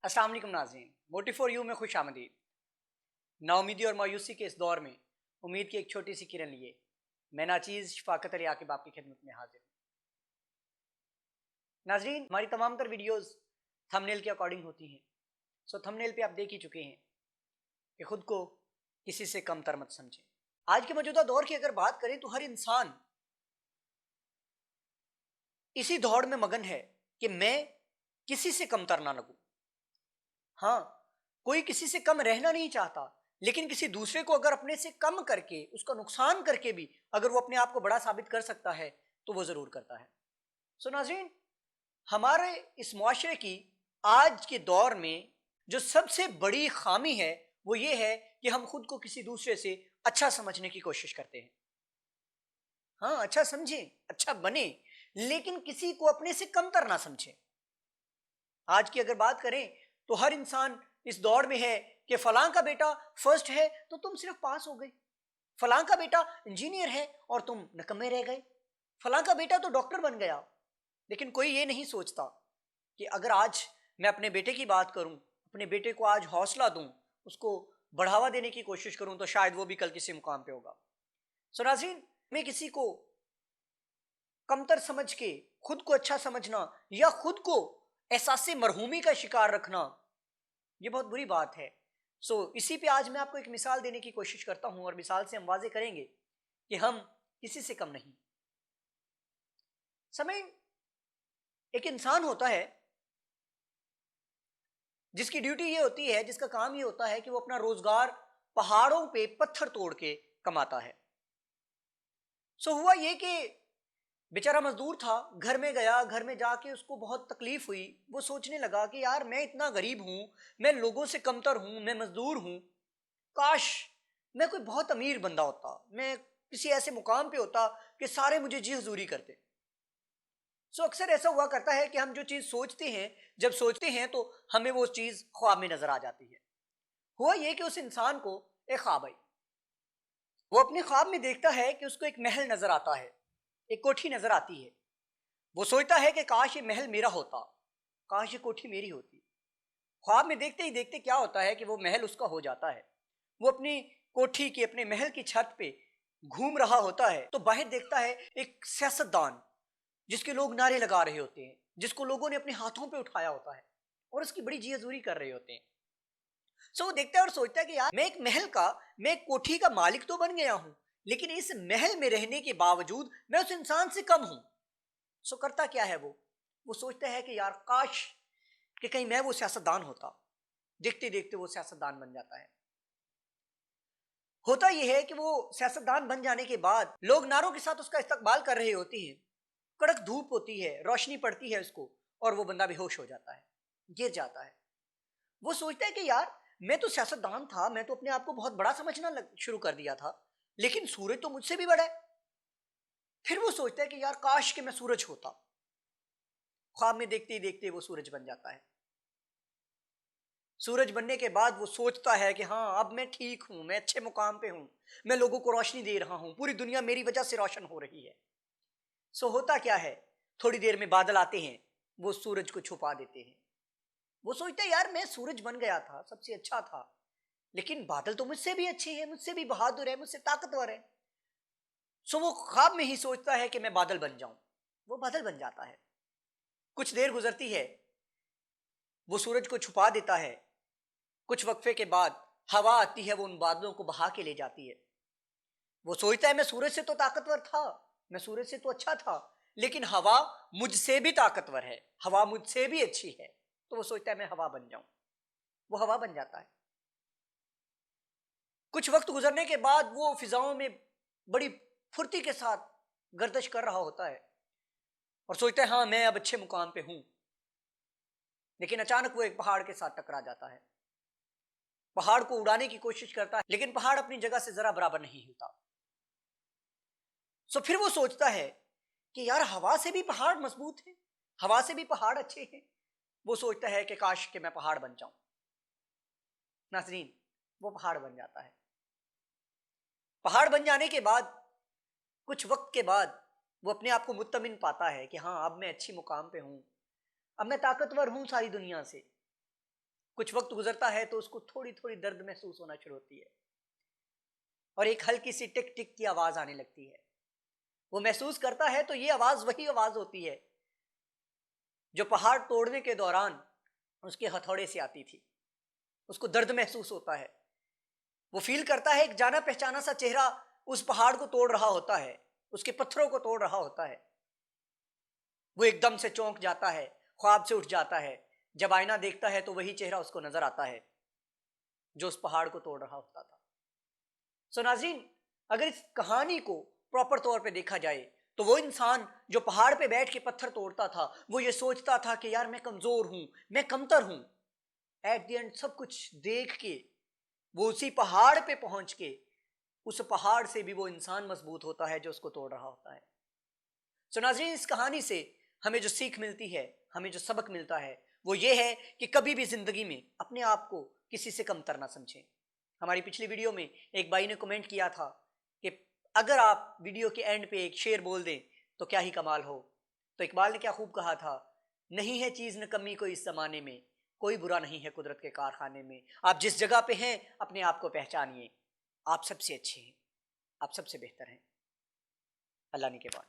अस्सलाम वालेकुम नाज़रीन, मोटिव फॉर यू में खुश आमदीद। नाउमीदी और मायूसी के इस दौर में उम्मीद की एक छोटी सी किरण लिए मैं नाचीज़ शफाकत अली आकिब आपकी खिदमत में हाजिर हूँ। नाज़रीन, हमारी तमाम तर वीडियोज़ थंबनेल के अकॉर्डिंग होती हैं। सो थंबनेल पे आप देख ही चुके हैं कि खुद को किसी से कमतर मत समझें। आज के मौजूदा दौर की अगर बात करें तो हर इंसान इसी दौड़ में मगन है कि मैं किसी से कमतर ना लगूं। हाँ, कोई किसी से कम रहना नहीं चाहता, लेकिन किसी दूसरे को अगर अपने से कम करके, उसका नुकसान करके भी अगर वो अपने आप को बड़ा साबित कर सकता है तो वो जरूर करता है। सो नाज़रीन, हमारे इस मुआशरे की आज के दौर में जो सबसे बड़ी खामी है वो ये है कि हम खुद को किसी दूसरे से अच्छा समझने की कोशिश करते हैं। हाँ, अच्छा समझें, अच्छा बने, लेकिन किसी को अपने से कमतर ना समझें। आज की अगर बात करें तो हर इंसान इस दौड़ में है कि फलां का बेटा फर्स्ट है तो तुम सिर्फ पास हो गए, फलां का बेटा इंजीनियर है और तुम नकम्मे रह गए, फलां का बेटा तो डॉक्टर बन गया। लेकिन कोई ये नहीं सोचता कि अगर आज मैं अपने बेटे की बात करूं, अपने बेटे को आज हौसला दूं, उसको बढ़ावा देने की कोशिश करूं, तो शायद वो भी कल किसी मुकाम पे होगा। सो नाज़रीन, मैं किसी को कमतर समझ के खुद को अच्छा समझना या खुद को एहसास मरहूमी का शिकार रखना, ये बहुत बुरी बात है। इसी पे आज मैं आपको एक मिसाल देने की कोशिश करता हूं और मिसाल से हम वाजे करेंगे कि हम किसी से कम नहीं। समय एक इंसान होता है जिसकी ड्यूटी ये होती है, जिसका काम ये होता है कि वो अपना रोजगार पहाड़ों पे पत्थर तोड़ के कमाता है। हुआ ये कि बेचारा मजदूर था, घर में गया, घर में जाके उसको बहुत तकलीफ हुई। वो सोचने लगा कि यार मैं इतना गरीब हूं, मैं लोगों से कमतर हूं, मैं मजदूर हूं, काश मैं कोई बहुत अमीर बंदा होता, मैं किसी ऐसे मुकाम पे होता कि सारे मुझे जी हजूरी करते। अक्सर ऐसा हुआ करता है कि हम जो चीज सोचते हैं, जब सोचते हैं तो हमें वो चीज ख्वाब में नजर आ जाती है। हुआ ये कि उस इंसान को एक ख्वाब आई। वो अपने ख्वाब में देखता है कि उसको एक महल नजर आता है, एक कोठी नजर आती है। वो सोचता है कि काश ये महल मेरा होता, काश ये कोठी मेरी होती। ख्वाब में देखते ही देखते क्या होता है कि वो महल उसका हो जाता है। वो अपनी कोठी की, अपने महल की छत पे घूम रहा होता है तो बाहर देखता है एक सियासतदान, जिसके लोग नारे लगा रहे होते हैं, जिसको लोगों ने अपने हाथों पे उठाया होता है और उसकी बड़ी जी हजूरी कर रहे होते हैं। वो देखता है और सोचता है कि यार मैं एक महल का, मैं एक कोठी का मालिक तो बन गया हूं, लेकिन इस महल में रहने के बावजूद मैं उस इंसान से कम हूं। करता क्या है वो सोचता है कि यार काश कि कहीं मैं वो सियासतदान होता। देखते देखते वो सियासतदान बन जाता है। होता यह है कि वो सियासतदान बन जाने के बाद लोग नारों के साथ उसका इस्तकबाल कर रहे होते हैं। कड़क धूप होती है, रोशनी पड़ती है उसको और वो बंदा बेहोश हो जाता है, गिर जाता है। वो सोचता है कि यार मैं तो सियासतदान था, मैं तो अपने आप को बहुत बड़ा समझना शुरू कर दिया था, लेकिन सूरज तो मुझसे भी बड़ा है। फिर वो सोचता है कि यार काश कि मैं सूरज होता। ख्वाब में देखते ही देखते वो सूरज बन जाता है। सूरज बनने के बाद वो सोचता है कि हाँ अब मैं ठीक हूं, मैं अच्छे मुकाम पे हूं, मैं लोगों को रोशनी दे रहा हूं, पूरी दुनिया मेरी वजह से रोशन हो रही है। होता क्या है, थोड़ी देर में बादल आते हैं, वो सूरज को छुपा देते हैं। वो सोचते हैं यार मैं सूरज बन गया था, सबसे अच्छा था, लेकिन बादल तो मुझसे भी अच्छे हैं, मुझसे भी बहादुर है, मुझसे ताकतवर है। वो ख्वाब में ही सोचता है कि मैं बादल बन जाऊं। वो बादल बन जाता है। कुछ देर गुजरती है, वो सूरज को छुपा देता है। कुछ वक्फे के बाद हवा आती है, वो उन बादलों को बहा के ले जाती है। वो सोचता है मैं सूरज से तो ताकतवर था, मैं सूरज से तो अच्छा था, लेकिन हवा मुझसे भी ताकतवर है, हवा मुझसे भी अच्छी है। तो वो सोचता है मैं हवा बन जाऊं। वो हवा बन जाता है। कुछ वक्त गुजरने के बाद वो फिजाओं में बड़ी फुर्ती के साथ गर्दिश कर रहा होता है और सोचता है हाँ मैं अब अच्छे मुकाम पे हूं। लेकिन अचानक वो एक पहाड़ के साथ टकरा जाता है। पहाड़ को उड़ाने की कोशिश करता है, लेकिन पहाड़ अपनी जगह से जरा बराबर नहीं हिलता। फिर वो सोचता है कि यार हवा से भी पहाड़ मजबूत है, हवा से भी पहाड़ अच्छे हैं। वो सोचता है कि काश के मैं पहाड़ बन जाऊं। नाज़रीन, वो पहाड़ बन जाता है। पहाड़ बन जाने के बाद कुछ वक्त के बाद वो अपने आप को मुत्तमिन पाता है कि हाँ अब मैं अच्छी मुकाम पे हूं, अब मैं ताकतवर हूं सारी दुनिया से। कुछ वक्त गुजरता है तो उसको थोड़ी थोड़ी दर्द महसूस होना शुरू होती है और एक हल्की सी टिक टिक की आवाज आने लगती है। वो महसूस करता है तो ये आवाज वही आवाज होती है जो पहाड़ तोड़ने के दौरान उसके हथौड़े से आती थी। उसको दर्द महसूस होता है, वो फील करता है एक जाना पहचाना सा चेहरा उस पहाड़ को तोड़ रहा होता है, उसके पत्थरों को तोड़ रहा होता है। वो एकदम से चौंक जाता है, ख्वाब से उठ जाता है। जब आईना देखता है तो वही चेहरा उसको नजर आता है जो उस पहाड़ को तोड़ रहा होता था। सो नाज़रीन, अगर इस कहानी को प्रॉपर तौर पे देखा जाए तो वो इंसान जो पहाड़ पे बैठ के पत्थर तोड़ता था वो ये सोचता था कि यार मैं कमजोर हूं, मैं कमतर हूं। एट द एंड सब कुछ देख के वो उसी पहाड़ पे पहुंच के उस पहाड़ से भी वो इंसान मजबूत होता है जो उसको तोड़ रहा होता है। सो नाज़रीन, इस कहानी से हमें जो सीख मिलती है, हमें जो सबक मिलता है वो ये है कि कभी भी जिंदगी में अपने आप को किसी से कमतर ना समझें। हमारी पिछली वीडियो में एक भाई ने कमेंट किया था कि अगर आप वीडियो के एंड पे एक शेर बोल दें तो क्या ही कमाल हो। तो इकबाल ने क्या खूब कहा था, नहीं है चीज न कमी कोई इस जमाने में, कोई बुरा नहीं है कुदरत के कारखाने में। आप जिस जगह पे हैं अपने आप को पहचानिए, आप सबसे अच्छे हैं, आप सबसे बेहतर हैं। अल्लाह ने के बाद।